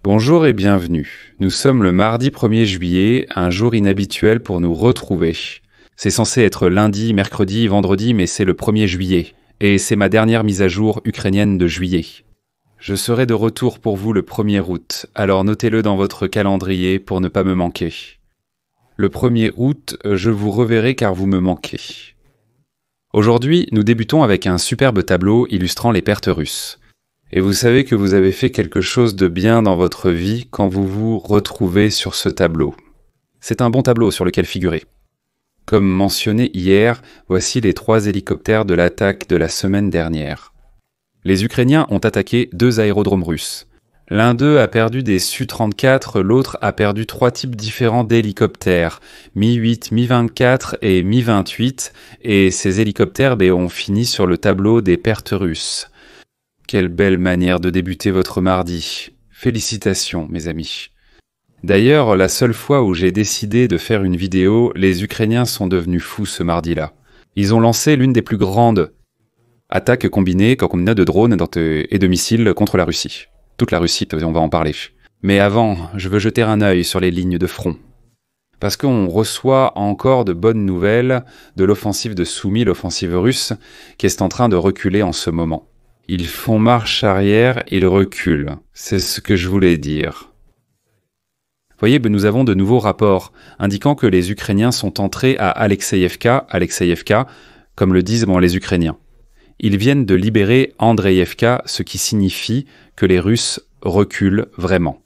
Bonjour et bienvenue. Nous sommes le mardi 1er juillet, un jour inhabituel pour nous retrouver. C'est censé être lundi, mercredi, vendredi, mais c'est le 1er juillet. Et c'est ma dernière mise à jour ukrainienne de juillet. Je serai de retour pour vous le 1er août, alors notez-le dans votre calendrier pour ne pas me manquer. Le 1er août, je vous reverrai car vous me manquez. Aujourd'hui, nous débutons avec un superbe tableau illustrant les pertes russes. Et vous savez que vous avez fait quelque chose de bien dans votre vie quand vous vous retrouvez sur ce tableau. C'est un bon tableau sur lequel figurer. Comme mentionné hier, voici les 3 hélicoptères de l'attaque de la semaine dernière. Les Ukrainiens ont attaqué 2 aérodromes russes. L'un d'eux a perdu des Su-34, l'autre a perdu 3 types différents d'hélicoptères, Mi-8, Mi-24 et Mi-28, et ces hélicoptères ont fini sur le tableau des pertes russes. Quelle belle manière de débuter votre mardi. Félicitations, mes amis. D'ailleurs, la seule fois où j'ai décidé de faire une vidéo, les Ukrainiens sont devenus fous ce mardi-là. Ils ont lancé l'une des plus grandes attaques combinées de drones et de missiles contre la Russie. Toute la Russie, on va en parler. Mais avant, je veux jeter un œil sur les lignes de front. Parce qu'on reçoit encore de bonnes nouvelles de l'offensive de Soumy, l'offensive russe, qui est en train de reculer en ce moment. Ils font marche arrière, ils reculent. C'est ce que je voulais dire. Vous voyez, nous avons de nouveaux rapports indiquant que les Ukrainiens sont entrés à Alexeïevka, comme le disent les Ukrainiens. Ils viennent de libérer Andreïevka, ce qui signifie que les Russes reculent vraiment.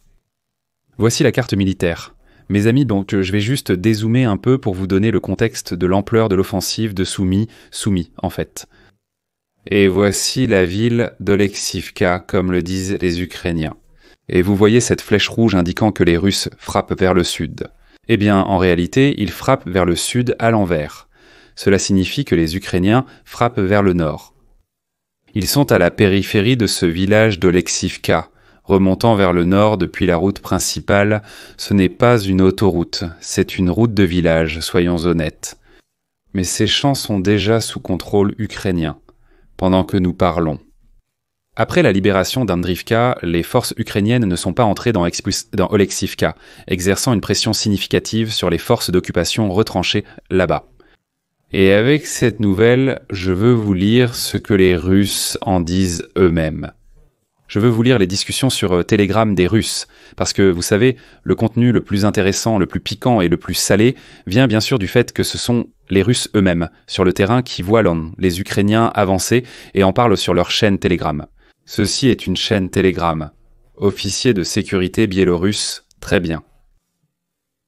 Voici la carte militaire. Mes amis, donc je vais juste dézoomer un peu pour vous donner le contexte de l'ampleur de l'offensive de Soumy en fait. Et voici la ville d'Olexivka, comme le disent les Ukrainiens. Et vous voyez cette flèche rouge indiquant que les Russes frappent vers le sud. Eh bien, en réalité, ils frappent vers le sud à l'envers. Cela signifie que les Ukrainiens frappent vers le nord. Ils sont à la périphérie de ce village d'Olexivka, remontant vers le nord depuis la route principale. Ce n'est pas une autoroute, c'est une route de village, soyons honnêtes. Mais ces champs sont déjà sous contrôle ukrainien, pendant que nous parlons. Après la libération d'Andriivka, les forces ukrainiennes ne sont pas entrées dans Olexivka, exerçant une pression significative sur les forces d'occupation retranchées là-bas. Et avec cette nouvelle, je veux vous lire ce que les Russes en disent eux-mêmes. Je veux vous lire les discussions sur Telegram des Russes, parce que vous savez, le contenu le plus intéressant, le plus piquant et le plus salé vient bien sûr du fait que ce sont les Russes eux-mêmes, sur le terrain, qui voient les Ukrainiens avancer et en parlent sur leur chaîne Telegram. Ceci est une chaîne Telegram. Officier de sécurité biélorusse, très bien.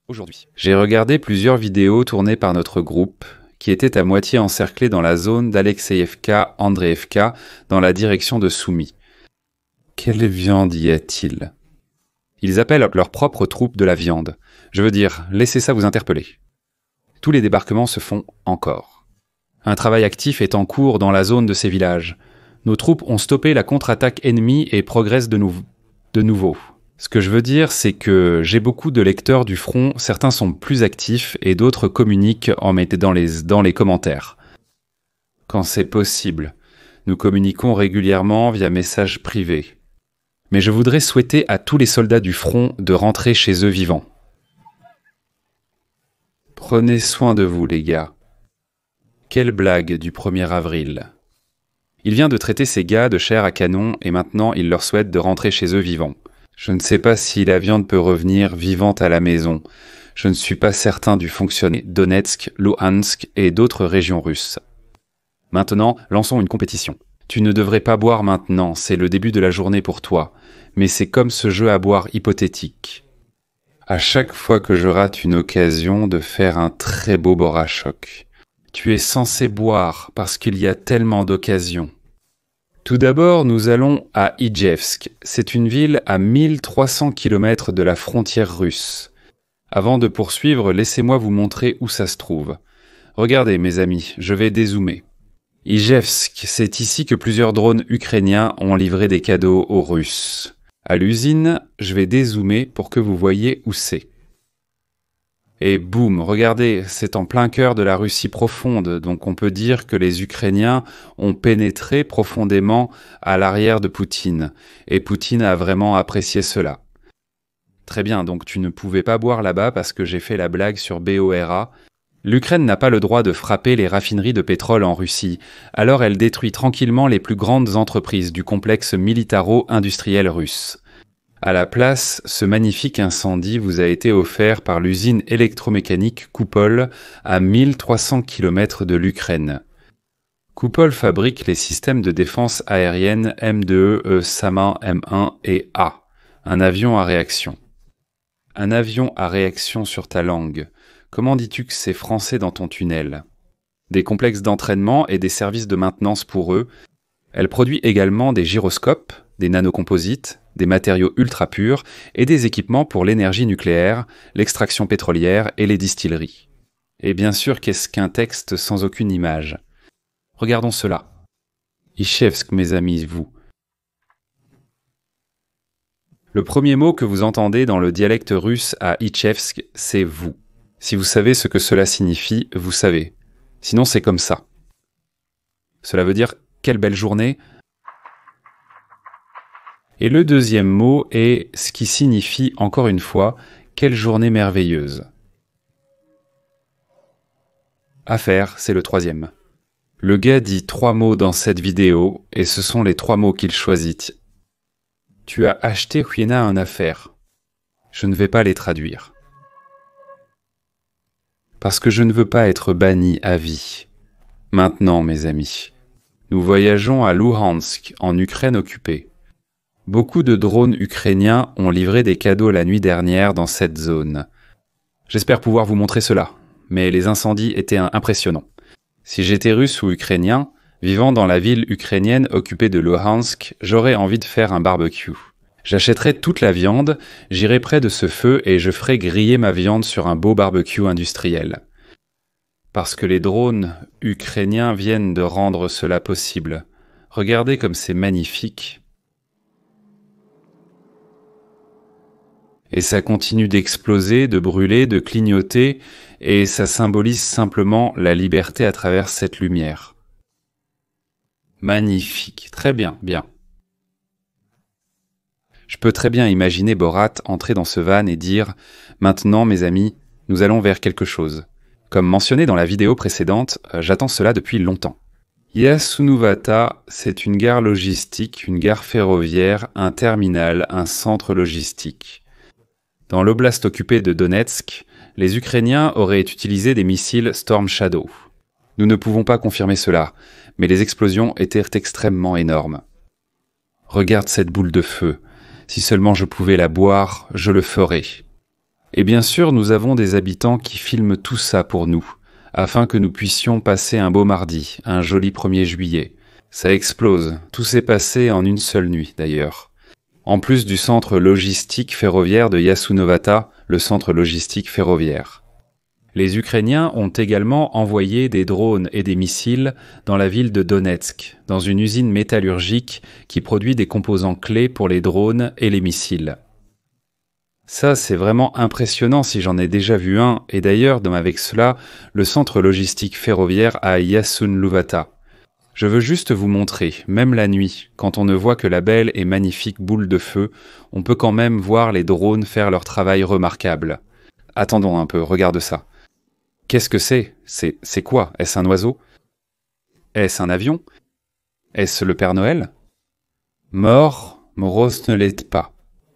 Aujourd'hui, j'ai regardé plusieurs vidéos tournées par notre groupe, qui était à moitié encerclé dans la zone d'Alexeïevka, Andreïevka, dans la direction de Soumy. Quelle viande y a-t-il? Ils appellent leurs propres troupes de la viande. Je veux dire, laissez ça vous interpeller. Tous les débarquements se font encore. Un travail actif est en cours dans la zone de ces villages. Nos troupes ont stoppé la contre-attaque ennemie et progressent de nouveau. Ce que je veux dire, c'est que j'ai beaucoup de lecteurs du front, certains sont plus actifs et d'autres communiquent en mettant dans les commentaires. Quand c'est possible, nous communiquons régulièrement via messages privés. Mais je voudrais souhaiter à tous les soldats du front de rentrer chez eux vivants. Prenez soin de vous, les gars. Quelle blague du 1er avril. Il vient de traiter ces gars de chair à canon et maintenant il leur souhaite de rentrer chez eux vivants. Je ne sais pas si la viande peut revenir vivante à la maison. Je ne suis pas certain du fonctionnement de Donetsk, Luhansk et d'autres régions russes. Maintenant, lançons une compétition. Tu ne devrais pas boire maintenant, c'est le début de la journée pour toi. Mais c'est comme ce jeu à boire hypothétique. À chaque fois que je rate une occasion de faire un très beau Borachok, tu es censé boire parce qu'il y a tellement d'occasions. Tout d'abord, nous allons à Ijevsk. C'est une ville à 1300 km de la frontière russe. Avant de poursuivre, laissez-moi vous montrer où ça se trouve. Regardez, mes amis, je vais dézoomer. Ijevsk, c'est ici que plusieurs drones ukrainiens ont livré des cadeaux aux Russes. À l'usine, je vais dézoomer pour que vous voyez où c'est. Et boum, regardez, c'est en plein cœur de la Russie profonde, donc on peut dire que les Ukrainiens ont pénétré profondément à l'arrière de Poutine. Et Poutine a vraiment apprécié cela. Très bien, donc tu ne pouvais pas boire là-bas parce que j'ai fait la blague sur BORA. L'Ukraine n'a pas le droit de frapper les raffineries de pétrole en Russie, alors elle détruit tranquillement les plus grandes entreprises du complexe militaro-industriel russe. À la place, ce magnifique incendie vous a été offert par l'usine électromécanique Koupol à 1300 km de l'Ukraine. Koupol fabrique les systèmes de défense aérienne M2E Sama M1 et A, un avion à réaction. Un avion à réaction sur ta langue. Comment dis-tu que c'est français dans ton tunnel? Des complexes d'entraînement et des services de maintenance pour eux. Elle produit également des gyroscopes, des nanocomposites, des matériaux ultra purs et des équipements pour l'énergie nucléaire, l'extraction pétrolière et les distilleries. Et bien sûr, qu'est-ce qu'un texte sans aucune image? Regardons cela. Ichevsk, mes amis, vous. Le premier mot que vous entendez dans le dialecte russe à Ichevsk, c'est vous. Si vous savez ce que cela signifie, vous savez. Sinon, c'est comme ça. Cela veut dire « quelle belle journée ». Et le deuxième mot est ce qui signifie, encore une fois, « quelle journée merveilleuse ». À faire, c'est le troisième. Le gars dit 3 mots dans cette vidéo, et ce sont les 3 mots qu'il choisit. Tu as acheté Huena un affaire. Je ne vais pas les traduire. Parce que je ne veux pas être banni à vie. Maintenant, mes amis, nous voyageons à Luhansk, en Ukraine occupée. Beaucoup de drones ukrainiens ont livré des cadeaux la nuit dernière dans cette zone. J'espère pouvoir vous montrer cela, mais les incendies étaient impressionnants. Si j'étais russe ou ukrainien, vivant dans la ville ukrainienne occupée de Luhansk, j'aurais envie de faire un barbecue. J'achèterais toute la viande, j'irai près de ce feu et je ferai griller ma viande sur un beau barbecue industriel. Parce que les drones ukrainiens viennent de rendre cela possible. Regardez comme c'est magnifique. Et ça continue d'exploser, de brûler, de clignoter, et ça symbolise simplement la liberté à travers cette lumière. Magnifique, très bien, bien. Je peux très bien imaginer Borat entrer dans ce van et dire « Maintenant, mes amis, nous allons vers quelque chose. » Comme mentionné dans la vidéo précédente, j'attends cela depuis longtemps. Yasunuvata, c'est une gare logistique, une gare ferroviaire, un terminal, un centre logistique. Dans l'oblast occupé de Donetsk, les Ukrainiens auraient utilisé des missiles Storm Shadow. Nous ne pouvons pas confirmer cela, mais les explosions étaient extrêmement énormes. Regarde cette boule de feu. Si seulement je pouvais la boire, je le ferais. Et bien sûr, nous avons des habitants qui filment tout ça pour nous, afin que nous puissions passer un beau mardi, un joli 1er juillet. Ça explose, tout s'est passé en une seule nuit d'ailleurs. En plus du centre logistique ferroviaire de Yasunuvata, le centre logistique ferroviaire. Les Ukrainiens ont également envoyé des drones et des missiles dans la ville de Donetsk, dans une usine métallurgique qui produit des composants clés pour les drones et les missiles. Ça, c'est vraiment impressionnant si j'en ai déjà vu un, et d'ailleurs, avec cela, le centre logistique ferroviaire à Yasunuvata. Je veux juste vous montrer, même la nuit, quand on ne voit que la belle et magnifique boule de feu, on peut quand même voir les drones faire leur travail remarquable. Attendons un peu, regarde ça. Qu'est-ce que c'est? C'est quoi? Est-ce un oiseau? Est-ce un avion? Est-ce le Père Noël? Mort, Moros ne l'est pas.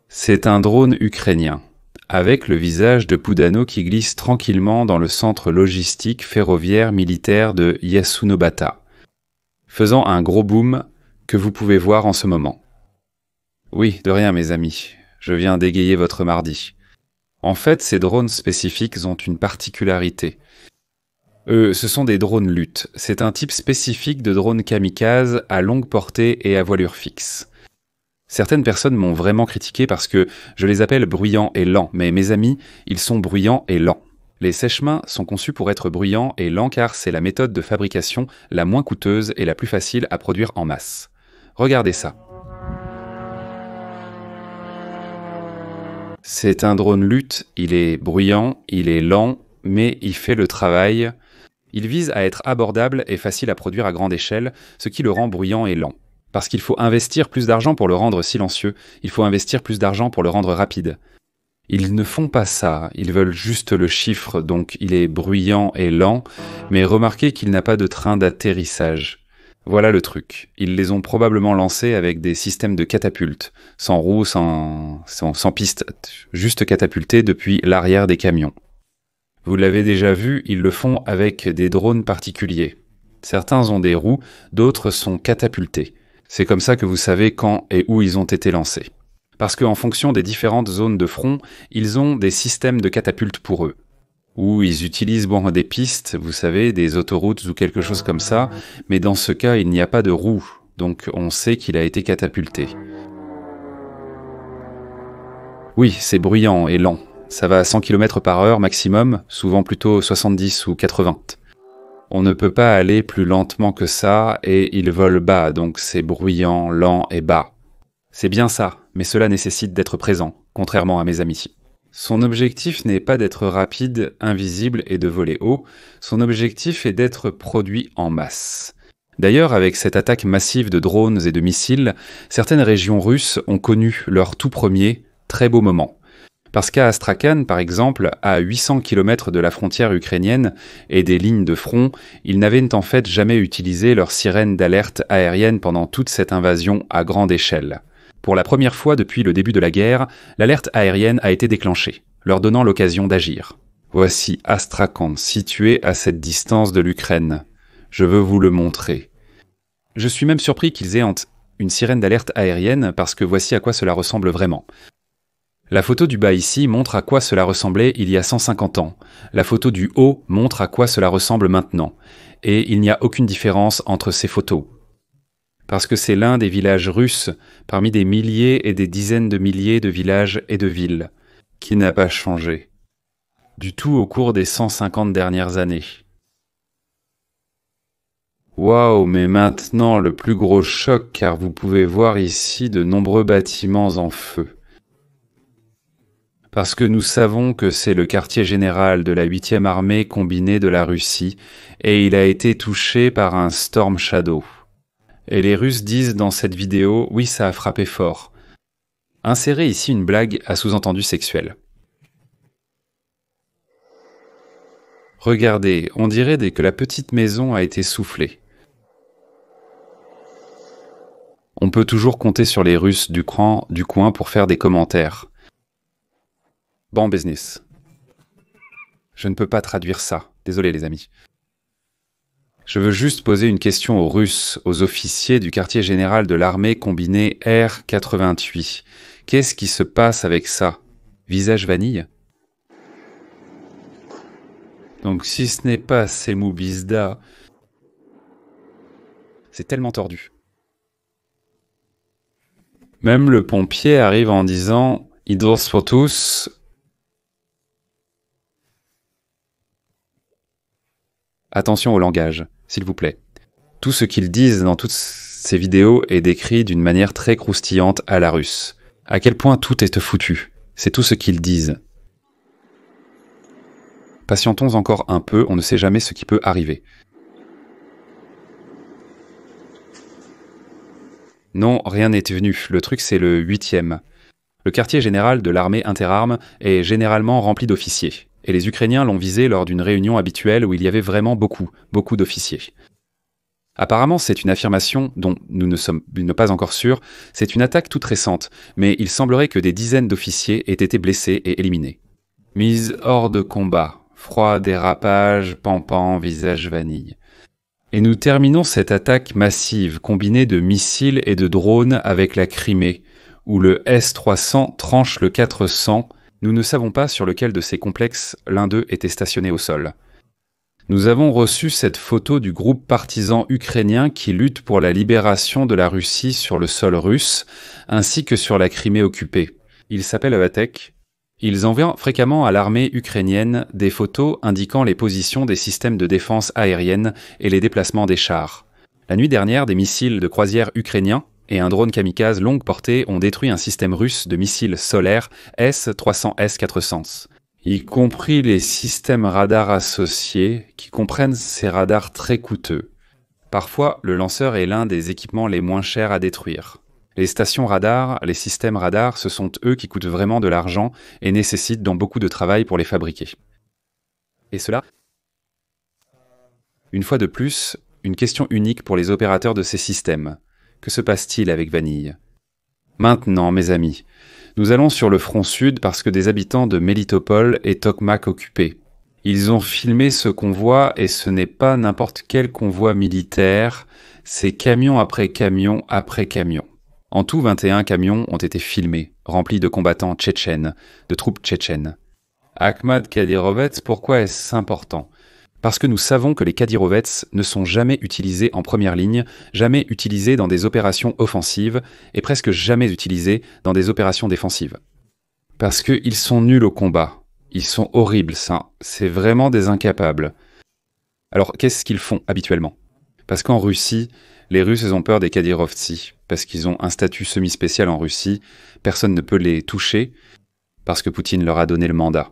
C'est un drone ukrainien, avec le visage de Poudano qui glisse tranquillement dans le centre logistique ferroviaire militaire de Yasunubata, faisant un gros boom que vous pouvez voir en ce moment. Oui, de rien mes amis, je viens d'égayer votre mardi. En fait, ces drones spécifiques ont une particularité. Ce sont des drones lutte. C'est un type spécifique de drone kamikaze à longue portée et à voilure fixe. Certaines personnes m'ont vraiment critiqué parce que je les appelle bruyants et lents, mais mes amis, ils sont bruyants et lents. Les sèche-mains sont conçus pour être bruyants et lents car c'est la méthode de fabrication la moins coûteuse et la plus facile à produire en masse. Regardez ça. C'est un drone lutte, il est bruyant, il est lent, mais il fait le travail. Il vise à être abordable et facile à produire à grande échelle, ce qui le rend bruyant et lent. Parce qu'il faut investir plus d'argent pour le rendre silencieux, il faut investir plus d'argent pour le rendre rapide. Ils ne font pas ça, ils veulent juste le chiffre, donc il est bruyant et lent, mais remarquez qu'il n'a pas de train d'atterrissage. Voilà le truc. Ils les ont probablement lancés avec des systèmes de catapultes, sans roues, sans piste, juste catapultés depuis l'arrière des camions. Vous l'avez déjà vu, ils le font avec des drones particuliers. Certains ont des roues, d'autres sont catapultés. C'est comme ça que vous savez quand et où ils ont été lancés. Parce qu'en fonction des différentes zones de front, ils ont des systèmes de catapultes pour eux. Ou ils utilisent des pistes, vous savez, des autoroutes ou quelque chose comme ça, mais dans ce cas, il n'y a pas de roue, donc on sait qu'il a été catapulté. Oui, c'est bruyant et lent. Ça va à 100 km/h maximum, souvent plutôt 70 ou 80. On ne peut pas aller plus lentement que ça, et il vole bas, donc c'est bruyant, lent et bas. C'est bien ça, mais cela nécessite d'être présent, contrairement à mes amis. Son objectif n'est pas d'être rapide, invisible et de voler haut, son objectif est d'être produit en masse. D'ailleurs, avec cette attaque massive de drones et de missiles, certaines régions russes ont connu leur tout premier, très beau moment. Parce qu'à Astrakhan, par exemple, à 800 km de la frontière ukrainienne et des lignes de front, ils n'avaient en fait jamais utilisé leur sirène d'alerte aérienne pendant toute cette invasion à grande échelle. Pour la première fois depuis le début de la guerre, l'alerte aérienne a été déclenchée, leur donnant l'occasion d'agir. Voici Astrakhan, situé à cette distance de l'Ukraine. Je veux vous le montrer. Je suis même surpris qu'ils aient une sirène d'alerte aérienne parce que voici à quoi cela ressemble vraiment. La photo du bas ici montre à quoi cela ressemblait il y a 150 ans. La photo du haut montre à quoi cela ressemble maintenant. Et il n'y a aucune différence entre ces photos. Parce que c'est l'un des villages russes, parmi des milliers et des dizaines de milliers de villages et de villes, qui n'a pas changé. Du tout au cours des 150 dernières années. Waouh, mais maintenant le plus gros choc car vous pouvez voir ici de nombreux bâtiments en feu. Parce que nous savons que c'est le quartier général de la 8e armée combinée de la Russie et il a été touché par un Storm Shadow. Et les Russes disent dans cette vidéo, oui ça a frappé fort. Insérez ici une blague à sous-entendu sexuel. Regardez, on dirait dès que la petite maison a été soufflée. On peut toujours compter sur les Russes du coin pour faire des commentaires. Bon business. Je ne peux pas traduire ça. Désolé les amis. Je veux juste poser une question aux Russes, aux officiers du quartier général de l'armée combinée R-88. Qu'est-ce qui se passe avec ça? Visage vanille? Donc si ce n'est pas Semoubizda, c'est tellement tordu. Même le pompier arrive en disant « Idos pour tous ». Attention au langage, s'il vous plaît. Tout ce qu'ils disent dans toutes ces vidéos est décrit d'une manière très croustillante à la russe. À quel point tout est foutu. C'est tout ce qu'ils disent. Patientons encore un peu, on ne sait jamais ce qui peut arriver. Non, rien n'est venu. Le truc, c'est le 8e. Le quartier général de l'armée interarmes est généralement rempli d'officiers. Et les Ukrainiens l'ont visé lors d'une réunion habituelle où il y avait vraiment beaucoup d'officiers. Apparemment, c'est une affirmation dont nous ne sommes pas encore sûrs. C'est une attaque toute récente, mais il semblerait que des dizaines d'officiers aient été blessés et éliminés. Mise hors de combat. Froid dérapage, pampan, visage vanille. Et nous terminons cette attaque massive combinée de missiles et de drones avec la Crimée, où le S-300 tranche le 400. Nous ne savons pas sur lequel de ces complexes l'un d'eux était stationné au sol. Nous avons reçu cette photo du groupe partisan ukrainien qui lutte pour la libération de la Russie sur le sol russe, ainsi que sur la Crimée occupée. Il s'appelle Avatek. Ils envoient fréquemment à l'armée ukrainienne des photos indiquant les positions des systèmes de défense aérienne et les déplacements des chars. La nuit dernière, des missiles de croisière ukrainiens et un drone kamikaze longue portée ont détruit un système russe de missiles solaires S-300 S-400, y compris les systèmes radars associés qui comprennent ces radars très coûteux. Parfois, le lanceur est l'un des équipements les moins chers à détruire. Les stations radar, les systèmes radar, ce sont eux qui coûtent vraiment de l'argent et nécessitent donc beaucoup de travail pour les fabriquer. Et cela, une fois de plus, une question unique pour les opérateurs de ces systèmes. Que se passe-t-il avec Vanille? Maintenant, mes amis, nous allons sur le front sud parce que des habitants de Mélitopol et Tokmak occupés. Ils ont filmé ce convoi et ce n'est pas n'importe quel convoi militaire, c'est camion après camion après camion. En tout, 21 camions ont été filmés, remplis de combattants tchétchènes, de troupes tchétchènes. Akhmad Kadyrovets, pourquoi est-ce important? Parce que nous savons que les Kadyrovets ne sont jamais utilisés en première ligne, jamais utilisés dans des opérations offensives et presque jamais utilisés dans des opérations défensives. Parce qu'ils sont nuls au combat. Ils sont horribles, ça. C'est vraiment des incapables. Alors, qu'est-ce qu'ils font habituellement? Parce qu'en Russie, les Russes ont peur des Kadyrovtsi, parce qu'ils ont un statut semi-spécial en Russie, personne ne peut les toucher, parce que Poutine leur a donné le mandat.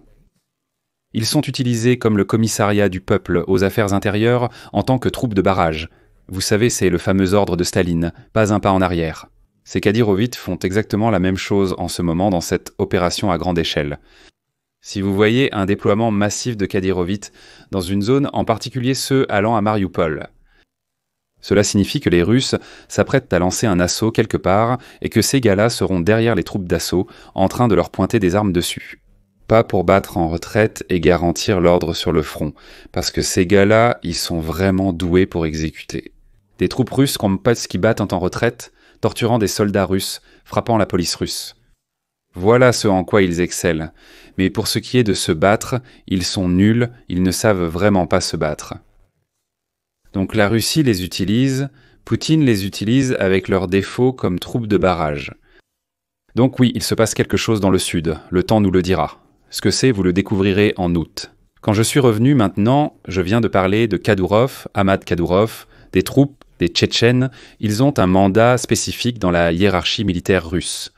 Ils sont utilisés comme le commissariat du peuple aux affaires intérieures en tant que troupes de barrage. Vous savez, c'est le fameux ordre de Staline, pas un pas en arrière. Ces Kadyrovites font exactement la même chose en ce moment dans cette opération à grande échelle. Si vous voyez un déploiement massif de Kadyrovites dans une zone, en particulier ceux allant à Mariupol, cela signifie que les Russes s'apprêtent à lancer un assaut quelque part et que ces gars-là seront derrière les troupes d'assaut en train de leur pointer des armes dessus. Pas pour battre en retraite et garantir l'ordre sur le front, parce que ces gars-là, ils sont vraiment doués pour exécuter. Des troupes russes qui battent en retraite, torturant des soldats russes, frappant la police russe. Voilà ce en quoi ils excellent. Mais pour ce qui est de se battre, ils sont nuls, ils ne savent vraiment pas se battre. Donc la Russie les utilise, Poutine les utilise avec leurs défauts comme troupes de barrage. Donc oui, il se passe quelque chose dans le sud, le temps nous le dira. Ce que c'est, vous le découvrirez en août. Quand je suis revenu maintenant, je viens de parler de Kadyrov, Ahmad Kadyrov, des troupes, des Tchétchènes, ils ont un mandat spécifique dans la hiérarchie militaire russe.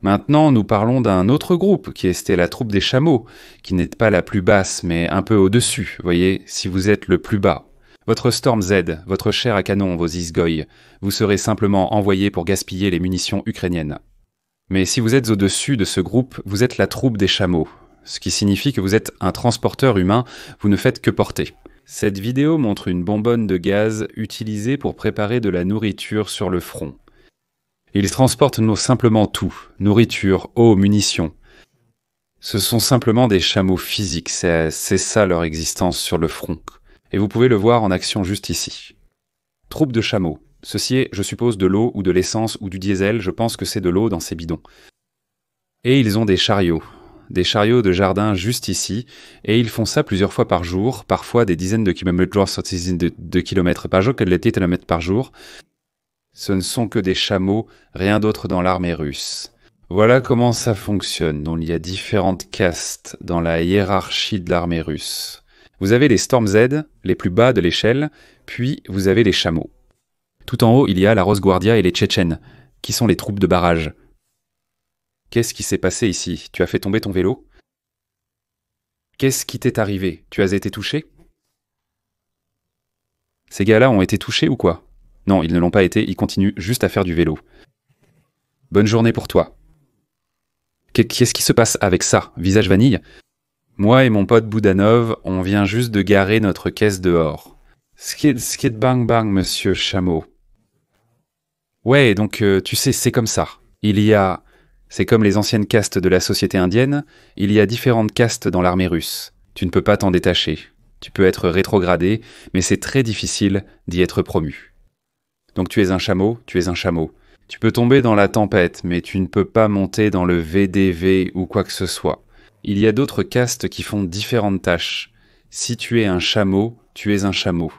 Maintenant, nous parlons d'un autre groupe, qui était la troupe des chameaux, qui n'est pas la plus basse, mais un peu au-dessus, voyez, si vous êtes le plus bas. Votre Storm Z, votre chair à canon, vos Izgoy, vous serez simplement envoyé pour gaspiller les munitions ukrainiennes. Mais si vous êtes au-dessus de ce groupe, vous êtes la troupe des chameaux, ce qui signifie que vous êtes un transporteur humain, vous ne faites que porter. Cette vidéo montre une bonbonne de gaz utilisée pour préparer de la nourriture sur le front. Ils transportent simplement tout, nourriture, eau, munitions. Ce sont simplement des chameaux physiques, c'est ça leur existence sur le front. Et vous pouvez le voir en action juste ici. Troupe de chameaux. Ceci est, je suppose, de l'eau ou de l'essence ou du diesel, je pense que c'est de l'eau dans ces bidons. Et ils ont des chariots de jardin juste ici, et ils font ça plusieurs fois par jour, parfois des dizaines de kilomètres par jour, par jour. Ce ne sont que des chameaux, rien d'autre dans l'armée russe. Voilà comment ça fonctionne. Donc, il y a différentes castes dans la hiérarchie de l'armée russe. Vous avez les Storm Z, les plus bas de l'échelle, puis vous avez les chameaux. Tout en haut, il y a la Rosguardia et les Tchétchènes, qui sont les troupes de barrage. Qu'est-ce qui s'est passé ici? Tu as fait tomber ton vélo? Qu'est-ce qui t'est arrivé? Tu as été touché? Ces gars-là ont été touchés ou quoi? Non, ils ne l'ont pas été, ils continuent juste à faire du vélo. Bonne journée pour toi. Qu'est-ce qui se passe avec ça? Visage vanille? Moi et mon pote Boudanov, on vient juste de garer notre caisse dehors. Skid bang bang, monsieur Chameau. Ouais, donc tu sais, c'est comme ça. C'est comme les anciennes castes de la société indienne, il y a différentes castes dans l'armée russe. Tu ne peux pas t'en détacher. Tu peux être rétrogradé, mais c'est très difficile d'y être promu. Donc tu es un chameau, tu es un chameau. Tu peux tomber dans la tempête, mais tu ne peux pas monter dans le VDV ou quoi que ce soit. Il y a d'autres castes qui font différentes tâches. Si tu es un chameau, tu es un chameau.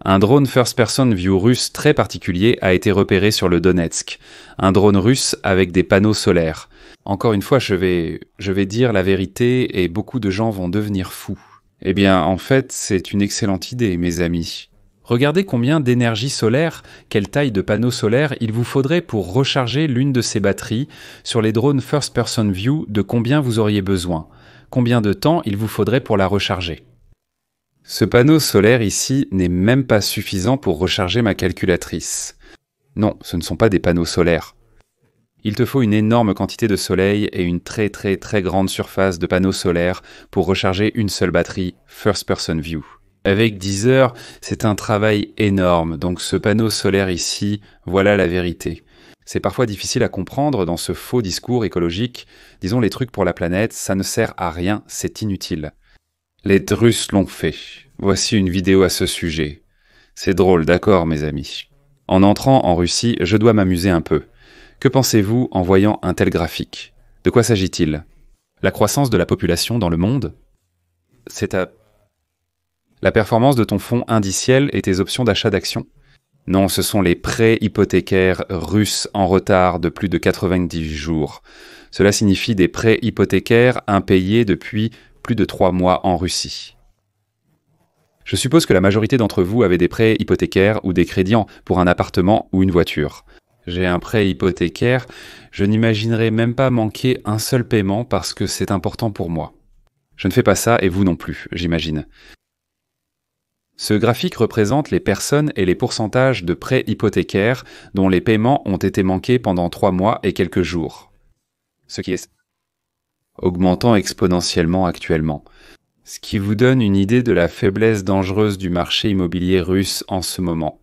Un drone first-person view russe très particulier a été repéré sur le Donetsk. Un drone russe avec des panneaux solaires. Encore une fois, je vais dire la vérité et beaucoup de gens vont devenir fous. Eh bien, en fait, c'est une excellente idée, mes amis. Regardez combien d'énergie solaire, quelle taille de panneaux solaires il vous faudrait pour recharger l'une de ces batteries sur les drones first-person view, de combien vous auriez besoin. Combien de temps il vous faudrait pour la recharger. Ce panneau solaire ici n'est même pas suffisant pour recharger ma calculatrice. Non, ce ne sont pas des panneaux solaires. Il te faut une énorme quantité de soleil et une très grande surface de panneaux solaires pour recharger une seule batterie First Person View. Avec Deezer, c'est un travail énorme, donc ce panneau solaire ici, voilà la vérité. C'est parfois difficile à comprendre dans ce faux discours écologique. Disons les trucs pour la planète, ça ne sert à rien, c'est inutile. Les Russes l'ont fait. Voici une vidéo à ce sujet. C'est drôle, d'accord, mes amis. En entrant en Russie, je dois m'amuser un peu. Que pensez-vous en voyant un tel graphique? De quoi s'agit-il? La croissance de la population dans le monde? C'est à... La performance de ton fonds indiciel et tes options d'achat d'actions? Non, ce sont les prêts hypothécaires russes en retard de plus de 90 jours. Cela signifie des prêts hypothécaires impayés depuis plus de 3 mois en Russie. Je suppose que la majorité d'entre vous avez des prêts hypothécaires ou des crédits pour un appartement ou une voiture. J'ai un prêt hypothécaire, je n'imaginerai même pas manquer un seul paiement parce que c'est important pour moi. Je ne fais pas ça et vous non plus, j'imagine. Ce graphique représente les personnes et les pourcentages de prêts hypothécaires dont les paiements ont été manqués pendant 3 mois et quelques jours. Ce qui est augmentant exponentiellement actuellement. Ce qui vous donne une idée de la faiblesse dangereuse du marché immobilier russe en ce moment.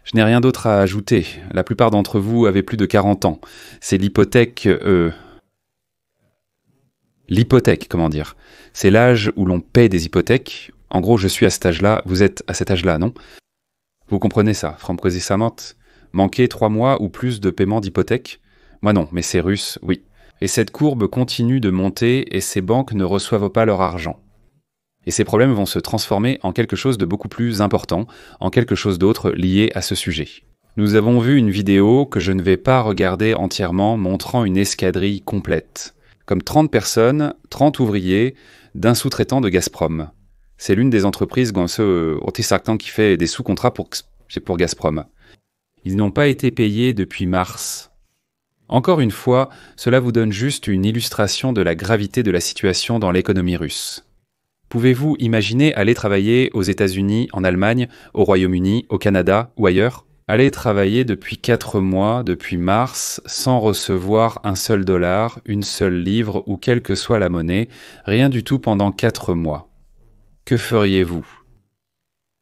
Je n'ai rien d'autre à ajouter. La plupart d'entre vous avaient plus de 40 ans. C'est l'hypothèque... L'hypothèque, comment dire. C'est l'âge où l'on paie des hypothèques. En gros, je suis à cet âge-là, vous êtes à cet âge-là, non? Vous comprenez ça, Fromkozisamant? Manquer 3 mois ou plus de paiement d'hypothèque? Moi non, mais ces Russes, oui. Et cette courbe continue de monter et ces banques ne reçoivent pas leur argent. Et ces problèmes vont se transformer en quelque chose de beaucoup plus important, en quelque chose d'autre lié à ce sujet. Nous avons vu une vidéo que je ne vais pas regarder entièrement montrant une escadrille complète. Comme 30 personnes, 30 ouvriers, d'un sous-traitant de Gazprom. C'est l'une des entreprises qui fait des sous-contrats pour Gazprom. Ils n'ont pas été payés depuis mars. Encore une fois, cela vous donne juste une illustration de la gravité de la situation dans l'économie russe. Pouvez-vous imaginer aller travailler aux États-Unis, en Allemagne, au Royaume-Uni, au Canada ou ailleurs? Aller travailler depuis 4 mois, depuis mars, sans recevoir un seul dollar, une seule livre ou quelle que soit la monnaie, rien du tout pendant 4 mois. Que feriez-vous?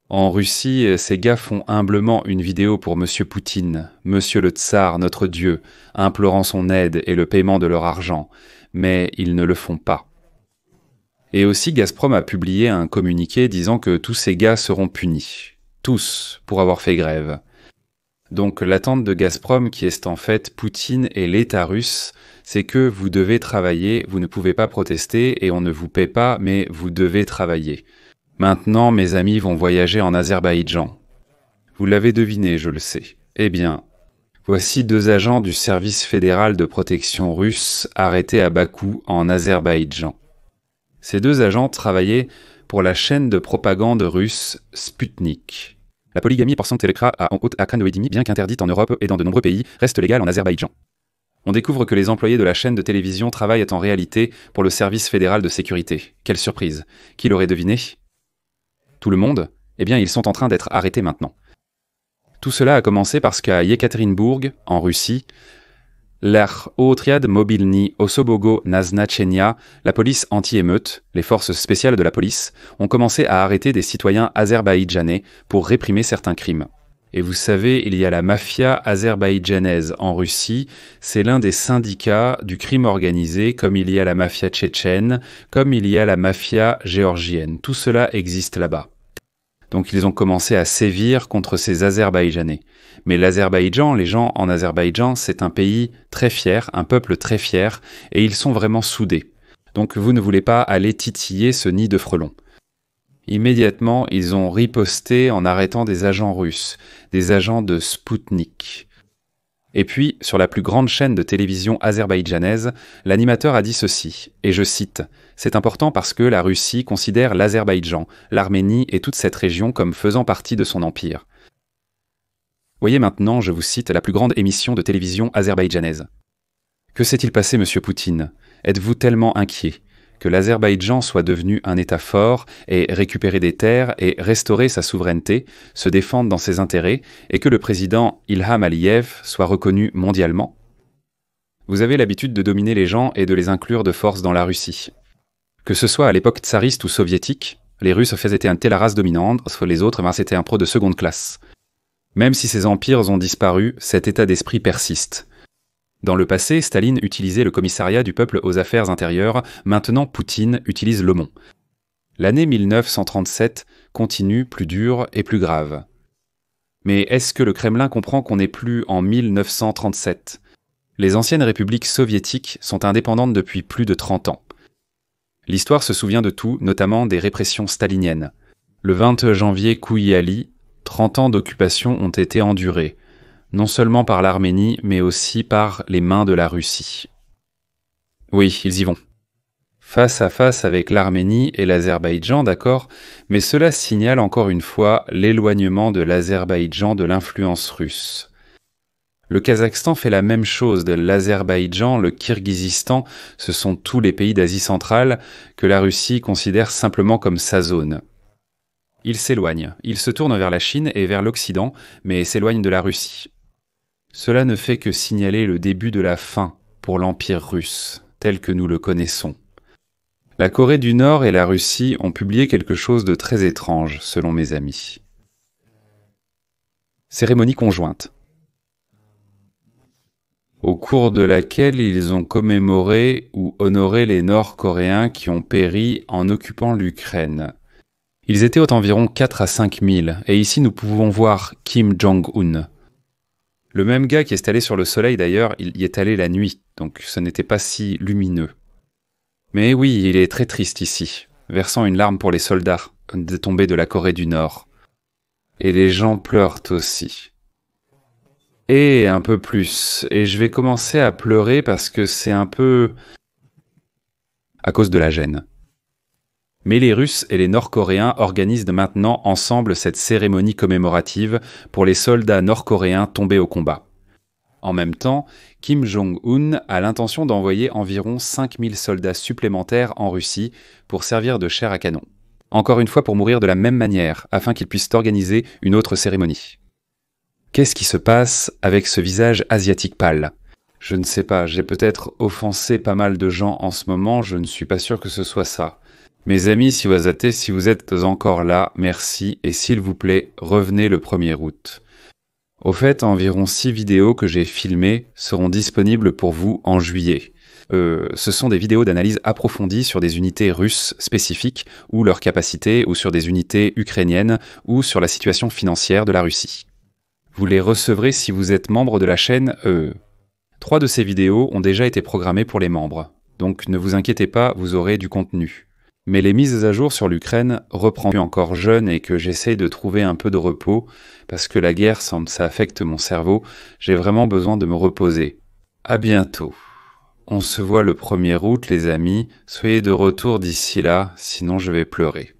En Russie, ces gars font humblement une vidéo pour Monsieur Poutine, Monsieur le Tsar, notre Dieu, implorant son aide et le paiement de leur argent, mais ils ne le font pas. Et aussi, Gazprom a publié un communiqué disant que tous ces gars seront punis. Tous, pour avoir fait grève. Donc l'attente de Gazprom, qui est en fait Poutine et l'État russe, c'est que vous devez travailler, vous ne pouvez pas protester et on ne vous paie pas, mais vous devez travailler. Maintenant, mes amis vont voyager en Azerbaïdjan. Vous l'avez deviné, je le sais. Eh bien, voici 2 agents du service fédéral de protection russe arrêtés à Bakou, en Azerbaïdjan. Ces 2 agents travaillaient pour la chaîne de propagande russe Sputnik. La polygamie par Telekra en Haute-Akhanoédimie, bien qu'interdite en Europe et dans de nombreux pays, reste légale en Azerbaïdjan. On découvre que les employés de la chaîne de télévision travaillent en réalité pour le service fédéral de sécurité. Quelle surprise! Qui l'aurait deviné? Tout le monde? Eh bien, ils sont en train d'être arrêtés maintenant. Tout cela a commencé parce qu'à Yekaterinbourg, en Russie, l'Otriad Mobilny Osobogo Naznachenia, la police anti-émeute, les forces spéciales de la police, ont commencé à arrêter des citoyens azerbaïdjanais pour réprimer certains crimes. Et vous savez, il y a la mafia azerbaïdjanaise en Russie, c'est l'un des syndicats du crime organisé, comme il y a la mafia tchétchène, comme il y a la mafia géorgienne. Tout cela existe là-bas. Donc ils ont commencé à sévir contre ces Azerbaïdjanais. Mais l'Azerbaïdjan, les gens en Azerbaïdjan, c'est un pays très fier, un peuple très fier, et ils sont vraiment soudés. Donc vous ne voulez pas aller titiller ce nid de frelons. Immédiatement, ils ont riposté en arrêtant des agents russes, des agents de Sputnik. Et puis, sur la plus grande chaîne de télévision azerbaïdjanaise, l'animateur a dit ceci, et je cite, « C'est important parce que la Russie considère l'Azerbaïdjan, l'Arménie et toute cette région comme faisant partie de son empire. » Voyez maintenant, je vous cite la plus grande émission de télévision azerbaïdjanaise. Que s'est-il passé, monsieur Poutine? Êtes-vous tellement inquiet? que l'Azerbaïdjan soit devenu un État fort et récupérer des terres et restaurer sa souveraineté, se défendre dans ses intérêts et que le président Ilham Aliyev soit reconnu mondialement? Vous avez l'habitude de dominer les gens et de les inclure de force dans la Russie. Que ce soit à l'époque tsariste ou soviétique, les Russes étaient la race dominante, les autres, c'était un pro de seconde classe. Même si ces empires ont disparu, cet état d'esprit persiste. Dans le passé, Staline utilisait le commissariat du peuple aux affaires intérieures, maintenant Poutine utilise l'OMON. L'année 1937 continue plus dure et plus grave. Mais est-ce que le Kremlin comprend qu'on n'est plus en 1937 ? Les anciennes républiques soviétiques sont indépendantes depuis plus de 30 ans. L'histoire se souvient de tout, notamment des répressions staliniennes. Le 20 janvier Kouyiali, 30 ans d'occupation ont été endurés, non seulement par l'Arménie, mais aussi par les mains de la Russie. Oui, ils y vont. Face à face avec l'Arménie et l'Azerbaïdjan, d'accord, mais cela signale encore une fois l'éloignement de l'Azerbaïdjan de l'influence russe. Le Kazakhstan fait la même chose de l'Azerbaïdjan, le Kirghizistan, ce sont tous les pays d'Asie centrale que la Russie considère simplement comme sa zone. Il s'éloigne, il se tourne vers la Chine et vers l'Occident, mais s'éloigne de la Russie. Cela ne fait que signaler le début de la fin pour l'Empire russe, tel que nous le connaissons. La Corée du Nord et la Russie ont publié quelque chose de très étrange, selon mes amis. Cérémonie conjointe, au cours de laquelle ils ont commémoré ou honoré les Nord-Coréens qui ont péri en occupant l'Ukraine. Ils étaient environ 4 à 5 000, et ici nous pouvons voir Kim Jong-un. Le même gars qui est allé sur le soleil d'ailleurs, il y est allé la nuit, donc ce n'était pas si lumineux. Mais oui, il est très triste ici, versant une larme pour les soldats tombés de la Corée du Nord. Et les gens pleurent aussi. Et un peu plus. Et je vais commencer à pleurer parce que c'est un peu à cause de la gêne. Mais les Russes et les Nord-Coréens organisent maintenant ensemble cette cérémonie commémorative pour les soldats nord-coréens tombés au combat. En même temps, Kim Jong-un a l'intention d'envoyer environ 5000 soldats supplémentaires en Russie pour servir de chair à canon. Encore une fois pour mourir de la même manière, afin qu'ils puissent organiser une autre cérémonie. Qu'est-ce qui se passe avec ce visage asiatique pâle ? Je ne sais pas, j'ai peut-être offensé pas mal de gens en ce moment, je ne suis pas sûr que ce soit ça. Mes amis, si vous êtes encore là, merci, et s'il vous plaît, revenez le 1er août. Au fait, environ 6 vidéos que j'ai filmées seront disponibles pour vous en juillet. Ce sont des vidéos d'analyse approfondie sur des unités russes spécifiques, ou leurs capacités, ou sur des unités ukrainiennes, ou sur la situation financière de la Russie. Vous les recevrez si vous êtes membre de la chaîne 3 de ces vidéos ont déjà été programmées pour les membres, donc ne vous inquiétez pas, vous aurez du contenu. Mais les mises à jour sur l'Ukraine reprennent encore jeune et que j'essaye de trouver un peu de repos, parce que la guerre ça affecte mon cerveau, j'ai vraiment besoin de me reposer. À bientôt. On se voit le 1er août les amis, soyez de retour d'ici là, sinon je vais pleurer.